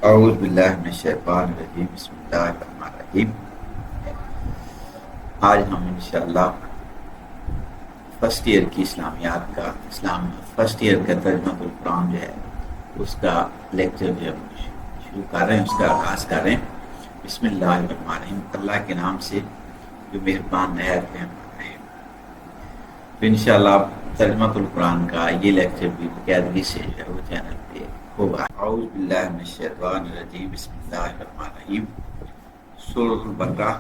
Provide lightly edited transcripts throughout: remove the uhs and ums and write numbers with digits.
اعوذ باللہ من الشیطان الرجیم بسم اللہ الرحمن الرحیم۔ آج ہم انشاءاللہ فرسٹ ایئر کی اسلامیات کا فرسٹ ایئر کا ترجمہ القرآن جو ہے اس کا لیکچر جو ہے شروع کر رہے ہیں، اس کا آغاز کر رہے ہیں۔ بسم اللہ الرحمن الرحیم، اللہ کے نام سے جو مہربان نہایت رحم ہے۔ تو انشاءاللہ ترجمہ القرآن کا یہ لیکچر بھی باقاعدگی سے جو ہے وہ چینل پہ ہوگا۔ اعوذ باللہ من الشیطان الرجیم بسم اللہ الرحمن الرحیم۔ سورۃ البقرہ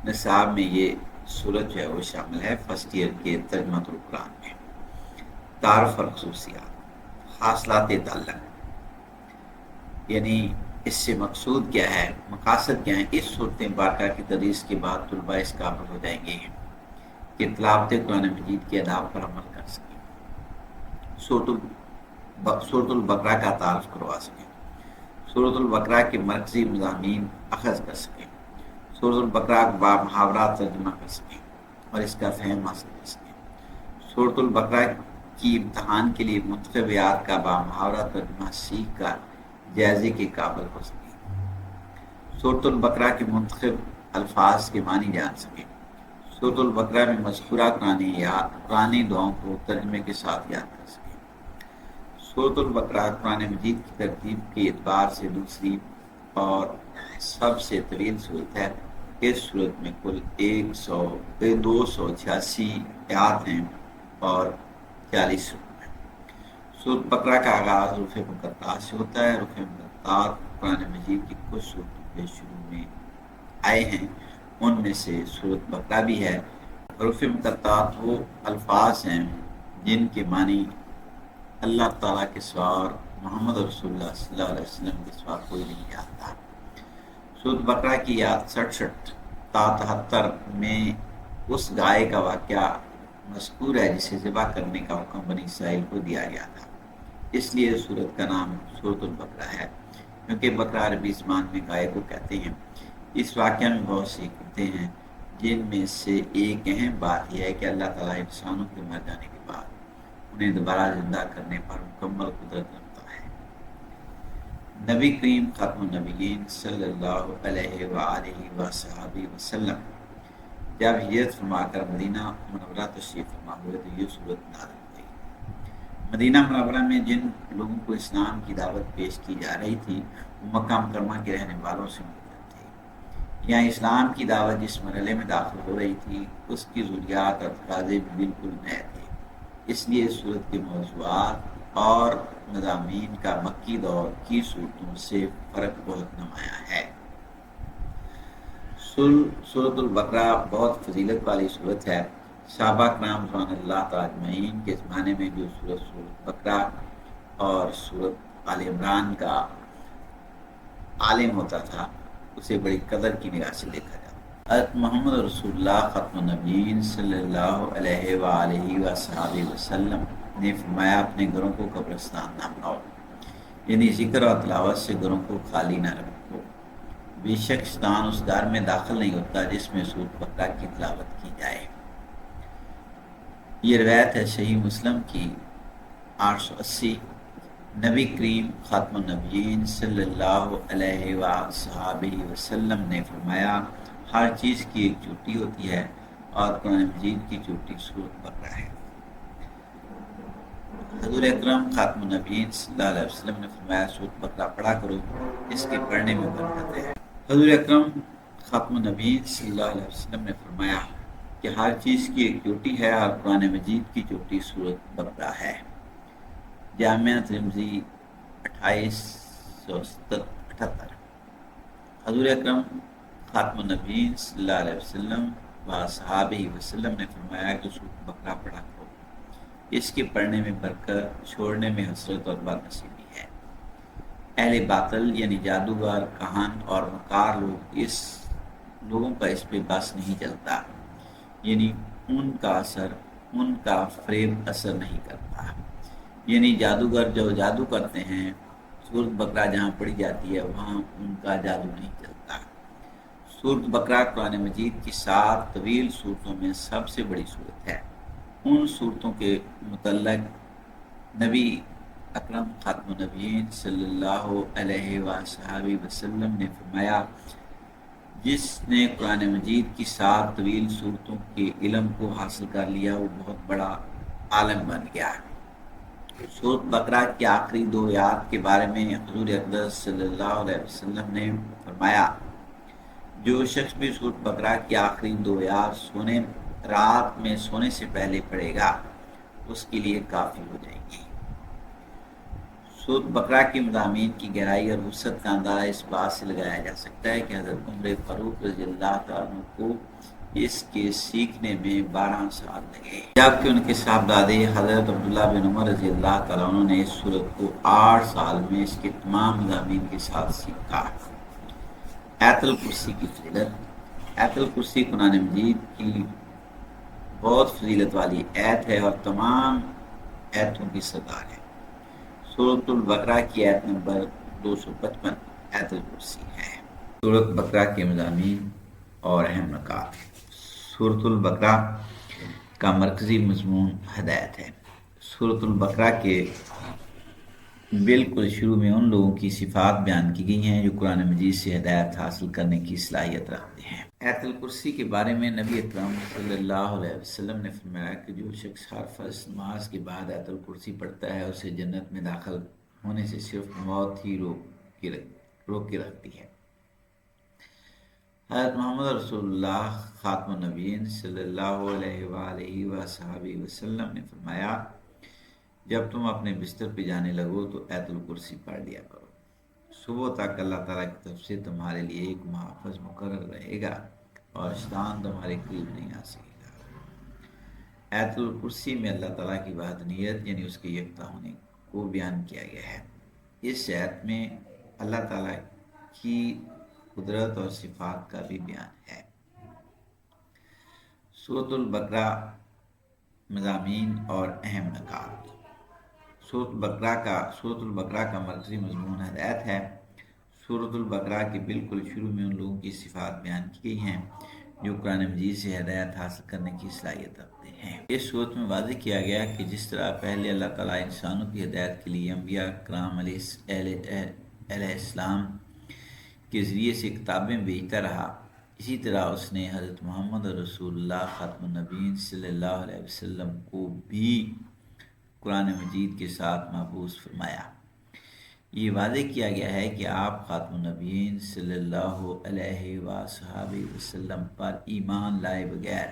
نصاب میں یہ سورت جو ہے وہ شامل ہے فرسٹ ایئر کے ترجمہ القرآن میں۔ تعارف اور خصوصیات، حاصلات تعلق، یعنی اس سے مقصود کیا ہے، مقاصد کیا ہیں۔ اس صورت مبارکہ کی تدریس کے بعد طلباء اس قابل ہو جائیں گے کہ تلاوت قرآن مجید کے آداب پر عمل کر سکیں، سورۃ البقرہ کا تعارف کروا سکیں، سورۃ البقرہ کے مرکزی مضامین اخذ کر سکیں، سورۃ البقرہ کا بامحاورات ترجمہ کر سکیں اور اس کا فہم حاصل کر سکیں، سورۃ البقرہ کی امتحان کے لیے منتخب آیات کا بامحاورہ ترجمہ سیکھ کر جائزے کے قابل ہو سکیں، سورۃ البقرہ کے منتخب الفاظ کے معنی جان سکیں، سورۃ البقرہ میں مذکورہ قرآنی دعاؤں کو ترجمے کے ساتھ یاد کر سکیں۔ سورۃ البقرہ قرآن مجید کی ترتیب کے اعتبار سے دوسری اور سب سے طویل صورت ہے۔ اس صورت میں کل 286 آیات ہیں اور 40 رکوع ہیں۔ سورۃ بقرہ کا آغاز حروف مقطعات سے ہوتا ہے۔ حروف مقطعات قرآن مجید کی کچھ صورتوں کے شروع میں آئے ہیں، ان میں سے سورۃ بقرہ بھی ہے۔ حروف مقطعات وہ الفاظ ہیں جن کے معنی اللہ تعالیٰ کے سوا اور محمد رسول اللہ صلی اللہ علیہ وسلم کے سوا کوئی نہیں جانتا۔ سورۃ بقرہ کی آیات 67 تا 73 میں اس گائے کا واقعہ مذکور ہے جسے ذبح کرنے کا حکم بنی اسرائیل کو دیا گیا تھا، اس لیے سورت کا نام سورۃ البقرہ ہے، کیونکہ بقرہ عربی زبان میں گائے کو کہتے ہیں۔ اس واقعہ میں بہت سی حکمتیں ہیں، جن میں سے ایک اہم بات یہ ہے کہ اللہ تعالیٰ انسانوں کے مر جانے کے بعد انہیں دوبارہ زندہ کرنے پر مکمل قدرت رکھتا ہے۔ نبی کریم ختم النبیین صلی اللہ علیہ وآلہ وصحبہ وسلم جب ہجرت فرما کر مدینہ منورہ تشریف فرما ہوئے تو یہ صورت نازل ہوئی۔ مدینہ منورہ میں جن لوگوں کو اسلام کی دعوت پیش کی جا رہی تھی وہ مکہ مکرمہ کے رہنے والوں سے مختلف تھے۔ یہاں اسلام کی دعوت جس مرحلے میں داخل ہو رہی تھی اس کی ضروریات اور تقاضے بھی بالکل نئے تھے، اس لیے صورت کے موضوعات اور مضامین کا مکی دور کی صورتوں سے فرق بہت نمایاں ہے۔ سورۃ البقرہ بہت فضیلت والی صورت ہے۔ صحابہ کرام رضوان اللہ تعالیٰ اجمعین کے زمانے میں جو سورۃ بقرہ اور سورۃ آل عمران کا عالم ہوتا تھا اسے بڑی قدر کی نگاہ سے دیکھا جاتا۔ حضرت محمد رسول اللہ ختم النبیین صلی اللہ علیہ وآلہ وصحبہ وسلم نے فرمایا اپنے گھروں کو قبرستان نہ بناؤ، یعنی ذکر اور تلاوت سے گھروں کو خالی نہ رکھو، بے شک شیطان اس گھر میں داخل نہیں ہوتا جس میں سورۃ بقرہ کی تلاوت کی جائے۔ یہ روایت ہے صحیح مسلم کی 880۔ نبی کریم خاتم النبیین صلی اللہ علیہ وآلہ وسلم نے فرمایا ہر چیز کی ایک چوٹی ہوتی ہے اور قرآن مجید کی چوٹی سورۃ بقرہ ہے۔ حضور اکرم خاتم النبیین صلی اللہ علیہ وسلم نے فرمایا سورۃ بقرہ پڑھا کرو، اس کے پڑھنے میں برکت ہے۔ حضور اکرم خاتم النبیین صلی اللہ علیہ وسلم نے فرمایا کہ ہر چیز کی ایک چوٹی ہے اور قرآن مجید کی چوٹی سورۃ بقرہ ہے۔ جامعہ ترمذی 2878۔ حضور اکرم خاتم النبیین صلی اللہ علیہ وسلم و صحابہ وسلم نے فرمایا کہ سورۃ بقرہ پڑھا کرو، اس کے پڑھنے میں برکت، چھوڑنے میں حسرت اور بد نصیبی ہے۔ اہل باطل یعنی جادوگر، کہان اور مکار لوگوں کا اس پہ بس نہیں چلتا، یعنی ان کا فریب اثر نہیں کرتا، یعنی جادوگر جو جادو کرتے ہیں سورۃ بقرہ جہاں پڑھی جاتی ہے وہاں ان کا جادو نہیں چلتا۔ سورۃ بقرہ قرآن مجید کی 7 طویل صورتوں میں سب سے بڑی صورت ہے۔ ان صورتوں کے متعلق نبی اکرم خاتم النبیین صلی اللہ علیہ وآلہ وسلم نے فرمایا، جس نے قرآن مجید کی 7 طویل صورتوں کے علم کو حاصل کر لیا وہ بہت بڑا عالم بن گیا۔ سورۃ بقرہ کی آخری 2 آیات کے بارے میں حضور اقدس صلی اللہ علیہ وسلم نے فرمایا، جو شخص بھی سورۃ بقرہ کی آخری 2 آیات رات میں سونے سے پہلے پڑھے گا اس کے لیے کافی ہو جائیں گی۔ سورۃ بقرہ کے مضامین کی گہرائی اور وسعت کا اندازہ اس بات سے لگایا جا سکتا ہے کہ حضرت عمر فاروق رضی اللہ تعالیٰ عنہ کو اس کے سیکھنے میں 12 سال لگے، جبکہ ان کے صاحبزادے حضرت عبداللہ بن عمر رضی اللہ تعالیٰ عنہ نے اس سورت کو 8 سال میں اس کے تمام مضامین کے ساتھ سیکھا۔ آیت الکرسی کی فضیلت۔ آیت الکرسی قرآن مجید کی بہت فضیلت والی آیت ہے اور تمام آیتوں کی سردار ہے۔ سورۃ البقرہ کی آیت نمبر 255 آیت الکرسی ہے۔ سورۃ بقرہ کے مضامین اور اہم نکات۔ سورۃ البقرہ کا مرکزی مضمون ہدایت ہے۔ سورۃ البقرہ کے بالکل شروع میں ان لوگوں کی صفات بیان کی گئی ہیں جو قرآن مجید سے ہدایت حاصل کرنے کی صلاحیت رکھتے ہیں۔ آیت الکرسی کے بارے میں نبی اکرم صلی اللہ علیہ وسلم نے فرمایا کہ جو شخص ہر فرض نماز کے بعد آیت الکرسی پڑھتا ہے اسے جنت میں داخل ہونے سے صرف موت ہی روک کے رکھتی ہے۔ حضرت محمد رسول اللہ خاتم النبیین صلی اللہ علیہ وآلہ وصحبہ وسلم نے فرمایا، جب تم اپنے بستر پہ جانے لگو تو آیت الکرسی پڑھ لیا کرو، صبح تک اللہ تعالیٰ کی طرف سے تمہارے لیے ایک محافظ مقرر رہے گا اور شیطان تمہارے قریب نہیں آ سکے گا۔ آیت الکرسی میں اللہ تعالیٰ کی وحدانیت یعنی اس کے یکتا ہونے کو بیان کیا گیا ہے۔ اس آیت میں اللہ تعالیٰ کی قدرت اور صفات کا بھی بیان ہے۔ سورۃ البقرہ مضامین اور اہم نکات۔ سورۃ البقرہ کا مرکزی مضمون ہدایت ہے۔ سورۃ البقرہ کے بالکل شروع میں ان لوگوں کی صفات بیان کی گئی ہیں جو قرآن مجید سے ہدایت حاصل کرنے کی صلاحیت رکھتے ہیں۔ اس صورت میں واضح کیا گیا کہ جس طرح پہلے اللہ تعالیٰ انسانوں کی ہدایت کے لیے انبیاء کرام علیہ السلام کے ذریعے سے کتابیں بھیجتا رہا، اسی طرح اس نے حضرت محمد رسول اللہ خاتم النبیین صلی اللہ علیہ وسلم کو بھی قرآن مجید کے ساتھ محفوظ فرمایا۔ یہ واضح کیا گیا ہے کہ آپ خاتم النبیین صلی اللہ علیہ وآلہ وسلم پر ایمان لائے بغیر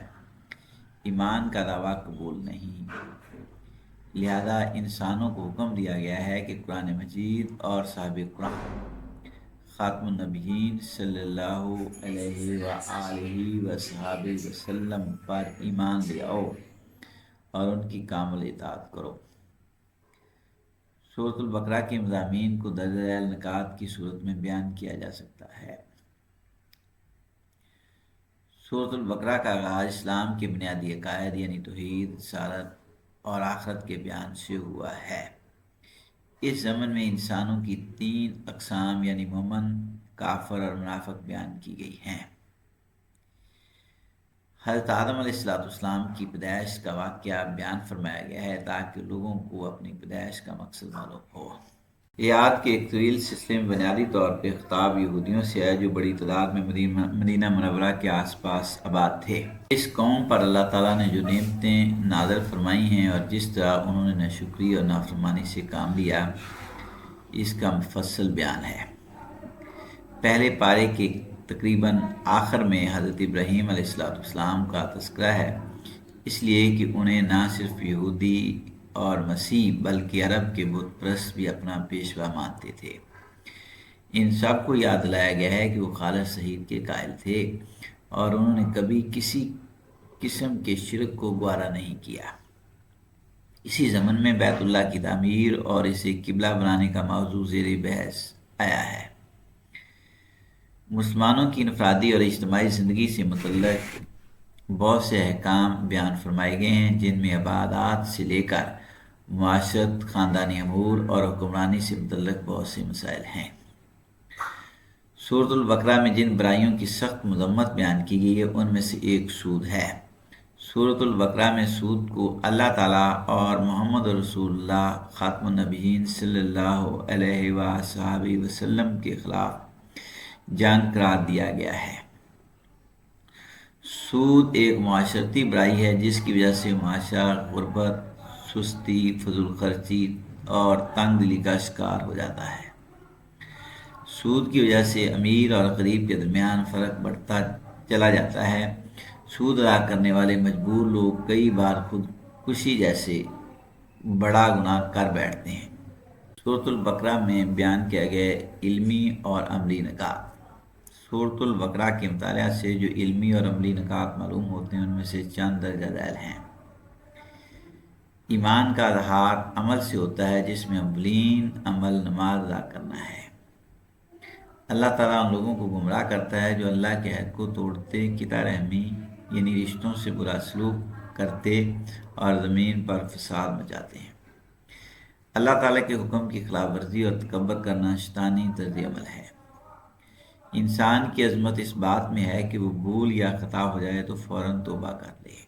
ایمان کا دعویٰ قبول نہیں، لہذا انسانوں کو حکم دیا گیا ہے کہ قرآن مجید اور صاحب قرآن خاتم النبیین صلی اللہ علیہ وآلہ وصحبہ وسلم پر ایمان لے آؤ اور ان کی کامل اطاعت کرو۔ سورۃ البقرہ کے مضامین کو درج ذیل نکات کی صورت میں بیان کیا جا سکتا ہے۔ سورۃ البقرہ کا آغاز اسلام کے بنیادی عقائد یعنی توحید، رسالت اور آخرت کے بیان سے ہوا ہے۔ اس ضمن میں انسانوں کی 3 اقسام یعنی مومن، کافر اور منافق بیان کی گئی ہیں۔ حضرت آدم علیہ السلام کی پیدائش کا واقعہ بیان فرمایا گیا ہے تاکہ لوگوں کو اپنی پیدائش کا مقصد معلوم ہو۔ آیات کے ایک طویل سلسلے میں بنیادی طور پہ خطاب یہودیوں سے ہے جو بڑی تعداد میں مدینہ منورہ کے آس پاس آباد تھے۔ اس قوم پر اللہ تعالیٰ نے جو نعمتیں نازل فرمائی ہیں اور جس طرح انہوں نے ناشکری اور نافرمانی سے کام لیا، اس کا مفصل بیان ہے۔ پہلے پارے کے تقریباً آخر میں حضرت ابراہیم علیہ السلام کا تذکرہ ہے، اس لیے کہ انہیں نہ صرف یہودی اور مسیح بلکہ عرب کے بت پرست بھی اپنا پیشوا مانتے تھے۔ ان سب کو یاد دلایا گیا ہے کہ وہ خالص توحید کے قائل تھے اور انہوں نے کبھی کسی قسم کے شرک کو گوارا نہیں کیا۔ اسی زمن میں بیت اللہ کی تعمیر اور اسے قبلہ بنانے کا موضوع زیر بحث آیا ہے۔ مسلمانوں کی انفرادی اور اجتماعی زندگی سے متعلق بہت سے احکام بیان فرمائے گئے ہیں جن میں عبادات سے لے کر معاشرت، خاندانی امور اور حکمرانی سے متعلق بہت سے مسائل ہیں۔ سورۃ البقرہ میں جن برائیوں کی سخت مذمت بیان کی گئی ہے ان میں سے ایک سود ہے۔ سورۃ البقرہ میں سود کو اللہ تعالیٰ اور محمد رسول اللہ خاتم النبیین صلی اللہ علیہ وآلہ وسلم کے خلاف جنگ قرار دیا گیا ہے۔ سود ایک معاشرتی برائی ہے جس کی وجہ سے معاشرہ غربت، سستی، فضول خرچی اور تنگ دلی کا شکار ہو جاتا ہے۔ سود کی وجہ سے امیر اور غریب کے درمیان فرق بڑھتا چلا جاتا ہے۔ سود ادا کرنے والے مجبور لوگ کئی بار خودکشی جیسے بڑا گناہ کر بیٹھتے ہیں۔ سورۃ البقرہ میں بیان کیا گیا علمی اور عملی نکات۔ سورۃ البقرہ کے مطالعہ سے جو علمی اور عملی نکات معلوم ہوتے ہیں ان میں سے چند درجہ ذیل ہیں۔ ایمان کا اظہار عمل سے ہوتا ہے جس میں اولین عمل نماز ادا کرنا ہے۔ اللہ تعالیٰ ان لوگوں کو گمراہ کرتا ہے جو اللہ کے عہد کو توڑتے، قطع رحمی یعنی رشتوں سے برا سلوک کرتے اور زمین پر فساد مچاتے ہیں۔ اللہ تعالیٰ کے حکم کی خلاف ورزی اور تکبر کرنا شیطانی طرز عمل ہے۔ انسان کی عظمت اس بات میں ہے کہ وہ بھول یا خطا ہو جائے تو فوراً توبہ کر لے۔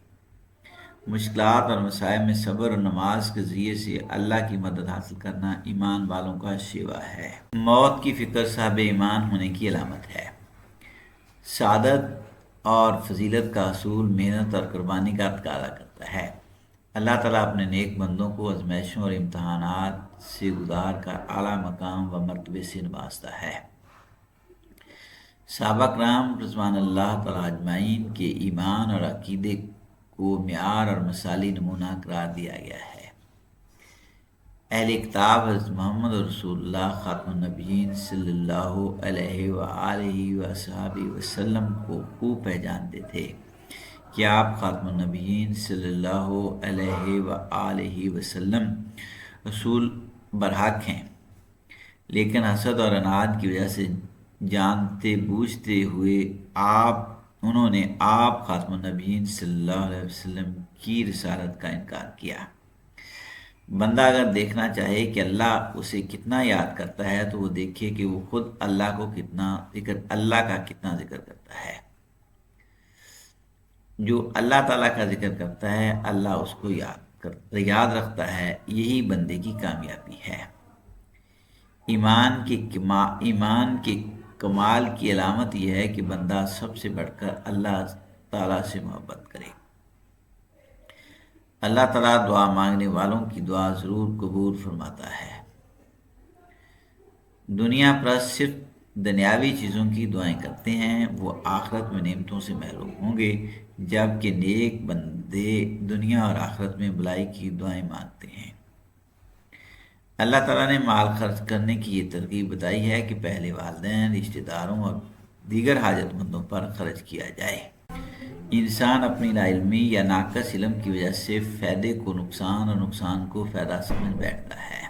مشکلات اور مصائب میں صبر اور نماز کے ذریعے سے اللہ کی مدد حاصل کرنا ایمان والوں کا شیوا ہے۔ موت کی فکر صاحب ایمان ہونے کی علامت ہے۔ سعادت اور فضیلت کا حصول محنت اور قربانی کا تقاضا کرتا ہے۔ اللہ تعالیٰ اپنے نیک بندوں کو آزمائشوں اور امتحانات سے گزار کر اعلیٰ مقام و مرتبے سے نوازتا ہے۔ صحابہ کرام رضوان اللہ تعالیٰ اجمعین کے ایمان اور عقیدے کو معیار اور مثالی نمونہ قرار دیا گیا ہے۔ اہل کتاب حضرت محمد رسول اللہ خاتم النبیین صلی اللہ علیہ وآلہ وصحبہ وسلم کو خوب پہچانتے تھے کہ آپ خاتم النبیین صلی اللہ علیہ وآلہ وسلم رسول برحق ہیں، لیکن حسد اور اناد کی وجہ سے جانتے بوجھتے ہوئے انہوں نے آپ خاتم النبیین صلی اللہ علیہ وسلم کی رسالت کا انکار کیا۔ بندہ اگر دیکھنا چاہے کہ اللہ اسے کتنا یاد کرتا ہے تو وہ دیکھے کہ وہ خود اللہ کا کتنا ذکر کرتا ہے۔ جو اللہ تعالیٰ کا ذکر کرتا ہے اللہ اس کو یاد رکھتا ہے، یہی بندے کی کامیابی ہے۔ ایمان کے کمال کی علامت یہ ہے کہ بندہ سب سے بڑھ کر اللہ تعالیٰ سے محبت کرے۔ اللہ تعالیٰ دعا مانگنے والوں کی دعا ضرور قبول فرماتا ہے۔ دنیا پرست صرف دنیاوی چیزوں کی دعائیں کرتے ہیں، وہ آخرت میں نعمتوں سے محروم ہوں گے، جبکہ نیک بندے دنیا اور آخرت میں بھلائی کی دعائیں مانگتے ہیں۔ اللہ تعالیٰ نے مال خرچ کرنے کی یہ ترغیب بتائی ہے کہ پہلے والدین، رشتہ داروں اور دیگر حاجت مندوں پر خرچ کیا جائے۔ انسان اپنی لا علمی یا ناقص علم کی وجہ سے فائدے کو نقصان اور نقصان کو فائدہ سمجھ بیٹھتا ہے۔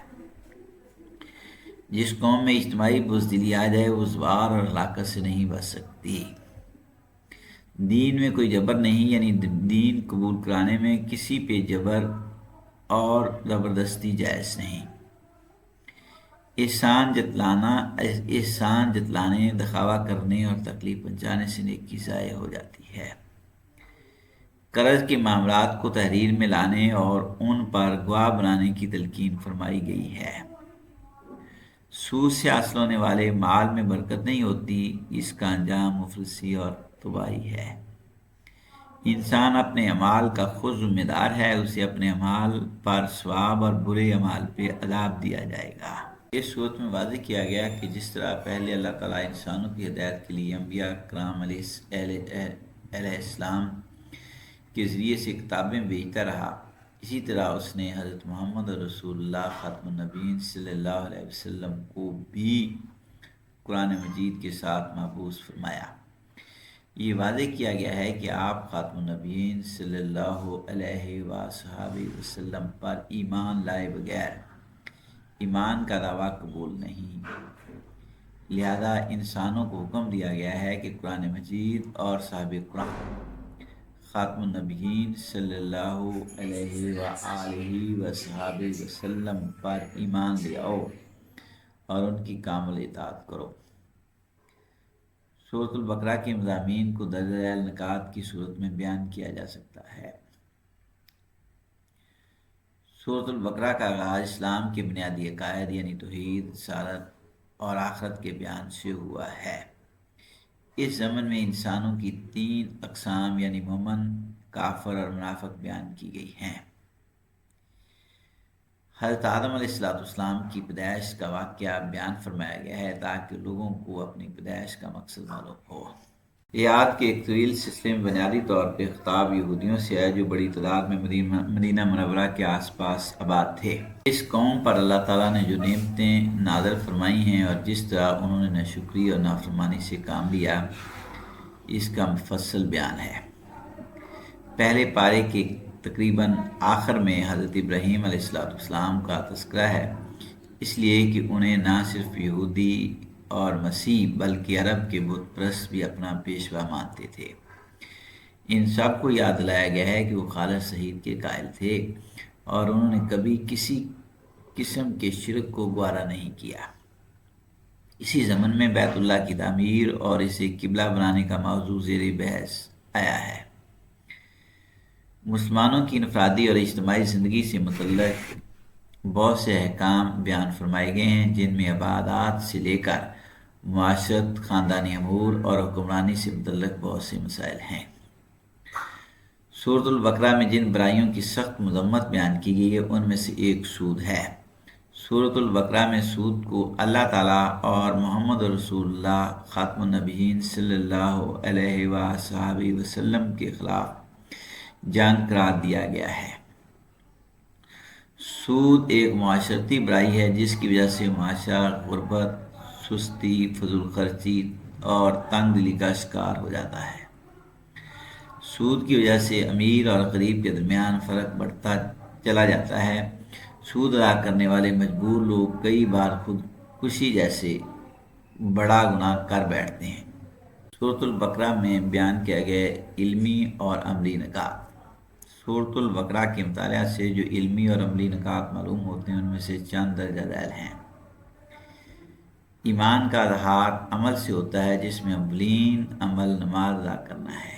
جس قوم میں اجتماعی بزدلی آ جائے وہ زوار اور ہلاکت سے نہیں بچ سکتی۔ دین میں کوئی جبر نہیں، یعنی دین قبول کرانے میں کسی پہ جبر اور زبردستی جائز نہیں۔ احسان جتلانے، دکھاوا کرنے اور تکلیف پہنچانے سے نیکی ضائع ہو جاتی ہے۔ قرض کے معاملات کو تحریر میں لانے اور ان پر گواہ بنانے کی تلقین فرمائی گئی ہے۔ سود سے حاصل ہونے والے مال میں برکت نہیں ہوتی، اس کا انجام مفلسی اور تباہی ہے۔ انسان اپنے اعمال کا خود ذمہ دار ہے، اسے اپنے اعمال پر ثواب اور برے اعمال پہ عذاب دیا جائے گا۔ اس صورت میں واضح کیا گیا کہ جس طرح پہلے اللہ تعالیٰ انسانوں کی ہدایت کے لیے انبیاء کرام علیہ السلام کے ذریعے سے کتابیں بھیجتا رہا، اسی طرح اس نے حضرت محمد رسول اللہ خاتم النبیین صلی اللہ علیہ وسلم کو بھی قرآن مجید کے ساتھ محفوظ فرمایا۔ یہ واضح کیا گیا ہے کہ آپ خاتم النبیین صلی اللہ علیہ وآلہ وسلم پر ایمان لائے بغیر ایمان کا دعویٰ قبول نہیں، لہذا انسانوں کو حکم دیا گیا ہے کہ قرآن مجید اور صاحب قرآن خاتم النبیین صلی اللہ علیہ وآلہ وسلم پر ایمان لے آؤ اور ان کی کامل اطاعت کرو۔ سورۃ البقرہ کے مضامین کو درج ذیل نکات کی صورت میں بیان کیا جا سکتا ہے۔ سورۃ البقرہ کا آغاز اسلام کے بنیادی عقائد یعنی توحید، رسالت اور آخرت کے بیان سے ہوا ہے۔ اس ضمن میں انسانوں کی 3 اقسام یعنی مومن، کافر اور منافق بیان کی گئی ہیں۔ حضرت آدم علیہ السلام کی پیدائش کا واقعہ بیان فرمایا گیا ہے تاکہ لوگوں کو اپنی پیدائش کا مقصد معلوم ہو۔ یہ آیت کے ایک طویل سلسلے میں بنیادی طور پہ خطاب یہودیوں سے ہے جو بڑی تعداد میں مدینہ منورہ کے آس پاس آباد تھے۔ اس قوم پر اللہ تعالیٰ نے جو نعمتیں نازل فرمائی ہیں اور جس طرح انہوں نے ناشکری اور نافرمانی سے کام لیا، اس کا مفصل بیان ہے۔ پہلے پارے کے تقریباً آخر میں حضرت ابراہیم علیہ السلام کا تذکرہ ہے، اس لیے کہ انہیں نہ صرف یہودی اور مسیح بلکہ عرب کے بت پرست بھی اپنا پیشوا مانتے تھے۔ ان سب کو یاد دلایا گیا ہے کہ وہ خالص توحید کے قائل تھے اور انہوں نے کبھی کسی قسم کے شرک کو گوارا نہیں کیا۔ اسی ضمن میں بیت اللہ کی تعمیر اور اسے قبلہ بنانے کا موضوع زیر بحث آیا ہے۔ مسلمانوں کی انفرادی اور اجتماعی زندگی سے متعلق بہت سے احکام بیان فرمائے گئے ہیں، جن میں عبادات سے لے کر معاشرت، خاندانی امور اور حکمرانی سے متعلق بہت سے مسائل ہیں۔ سورۃ البقرہ میں جن برائیوں کی سخت مذمت بیان کی گئی ہے ان میں سے ایک سود ہے۔ سورۃ البقرہ میں سود کو اللہ تعالیٰ اور محمد رسول اللہ خاتم النبیین صلی اللہ علیہ وآلہ وسلم کے خلاف جنگ قرار دیا گیا ہے۔ سود ایک معاشرتی برائی ہے جس کی وجہ سے معاشرہ غربت، سستی، فضول خرچی اور تنگ دلی کا شکار ہو جاتا ہے۔ سود کی وجہ سے امیر اور غریب کے درمیان فرق بڑھتا چلا جاتا ہے۔ سود ادا کرنے والے مجبور لوگ کئی بار خودکشی جیسے بڑا گناہ کر بیٹھتے ہیں۔ سورۃ البقرہ میں بیان کیا گیا علمی اور عملی نکات۔ سورۃ البقرہ کے مطالعہ سے جو علمی اور عملی نکات معلوم ہوتے ہیں ان میں سے چند درجہ ذیل ہیں۔ ایمان کا اظہار عمل سے ہوتا ہے جس میں اولین عمل نماز ادا کرنا ہے۔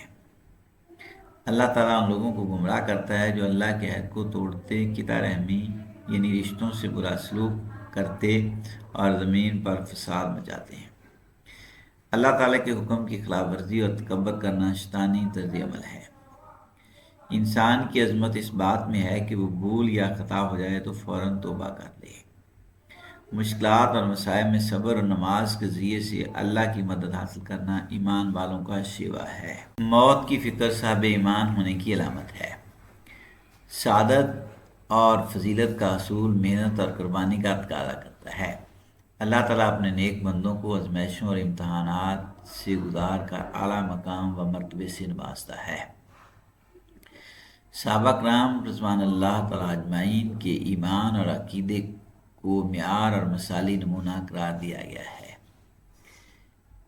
اللہ تعالیٰ ان لوگوں کو گمراہ کرتا ہے جو اللہ کے عہد کو توڑتے، قطع رحمی یعنی رشتوں سے برا سلوک کرتے اور زمین پر فساد مچاتے ہیں۔ اللہ تعالیٰ کے حکم کی خلاف ورزی اور تکبر کرنا شیطانی طرز عمل ہے۔ انسان کی عظمت اس بات میں ہے کہ وہ بھول یا خطا ہو جائے تو فوراً توبہ کر لے۔ مشکلات اور مصائب میں صبر اور نماز کے ذریعے سے اللہ کی مدد حاصل کرنا ایمان والوں کا شیوا ہے۔ موت کی فکر صاحب ایمان ہونے کی علامت ہے۔ سعادت اور فضیلت کا حصول محنت اور قربانی کا تقاضا کرتا ہے۔ اللہ تعالیٰ اپنے نیک بندوں کو آزمائشوں اور امتحانات سے گزار کر اعلیٰ مقام و مرتبے سے نوازتا ہے۔ صحابہ کرام رضوان اللہ تعالیٰ اجمعین کے ایمان اور عقیدے کو معیار اور مثالی نمونہ قرار دیا گیا ہے۔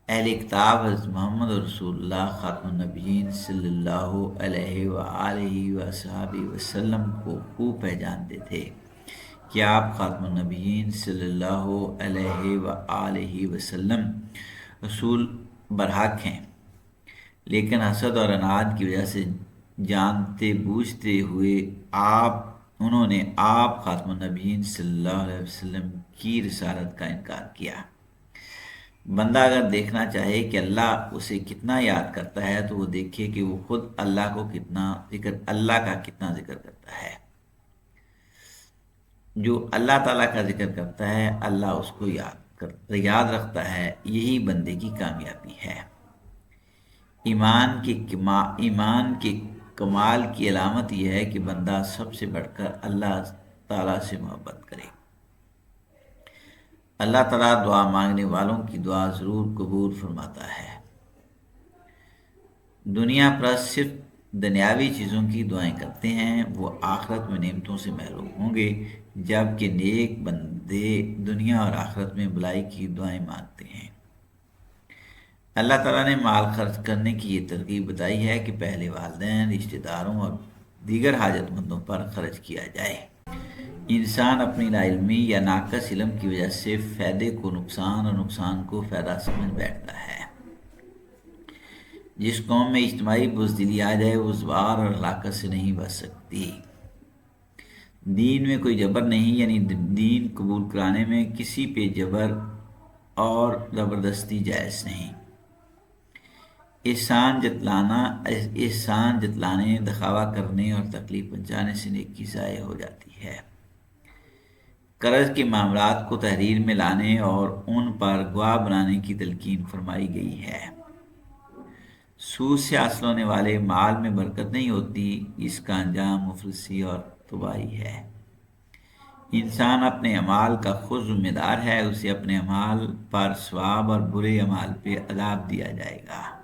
اہل کتاب حضرت محمد رسول اللہ خاتم النبیین صلی اللہ علیہ وآلہ وصحبہ وسلم کو خوب پہچانتے تھے کہ آپ خاتم النبیین صلی اللہ علیہ وآلہ وسلم رسول برحق ہیں، لیکن حسد اور عناد کی وجہ سے جانتے بوجھتے ہوئے انہوں نے آپ خاتم النبیین صلی اللہ علیہ وسلم کی رسالت کا انکار کیا۔ بندہ اگر دیکھنا چاہے کہ اللہ اسے کتنا یاد کرتا ہے تو وہ دیکھے کہ وہ خود اللہ کا کتنا ذکر کرتا ہے۔ جو اللہ تعالیٰ کا ذکر کرتا ہے اللہ اس کو یاد رکھتا ہے، یہی بندے کی کامیابی ہے۔ ایمان کے کمال کی علامت یہ ہے کہ بندہ سب سے بڑھ کر اللہ تعالیٰ سے محبت کرے۔ اللہ تعالیٰ دعا مانگنے والوں کی دعا ضرور قبول فرماتا ہے۔ دنیا پرست صرف دنیاوی چیزوں کی دعائیں کرتے ہیں، وہ آخرت میں نعمتوں سے محروم ہوں گے، جبکہ نیک بندے دنیا اور آخرت میں بھلائی کی دعائیں مانگتے ہیں۔ اللہ تعالیٰ نے مال خرچ کرنے کی یہ ترغیب بتائی ہے کہ پہلے والدین، رشتہ داروں اور دیگر حاجت مندوں پر خرچ کیا جائے۔ انسان اپنی لا علمی یا ناقص علم کی وجہ سے فائدے کو نقصان اور نقصان کو فائدہ سمجھ بیٹھتا ہے۔ جس قوم میں اجتماعی بزدلی آ جائے وہ زوار اور ہلاکت سے نہیں بچ سکتی۔ دین میں کوئی جبر نہیں، یعنی دین قبول کرانے میں کسی پہ جبر اور زبردستی جائز نہیں۔ احسان جتلانے، دکھاوا کرنے اور تکلیف پہنچانے سے نیکی ضائع ہو جاتی ہے۔ قرض کے معاملات کو تحریر میں لانے اور ان پر گواہ بنانے کی تلقین فرمائی گئی ہے۔ سود سے حاصل ہونے والے مال میں برکت نہیں ہوتی، اس کا انجام مفلسی اور تباہی ہے۔ انسان اپنے اعمال کا خود ذمہ دار ہے، اسے اپنے اعمال پر ثواب اور برے اعمال پہ عذاب دیا جائے گا۔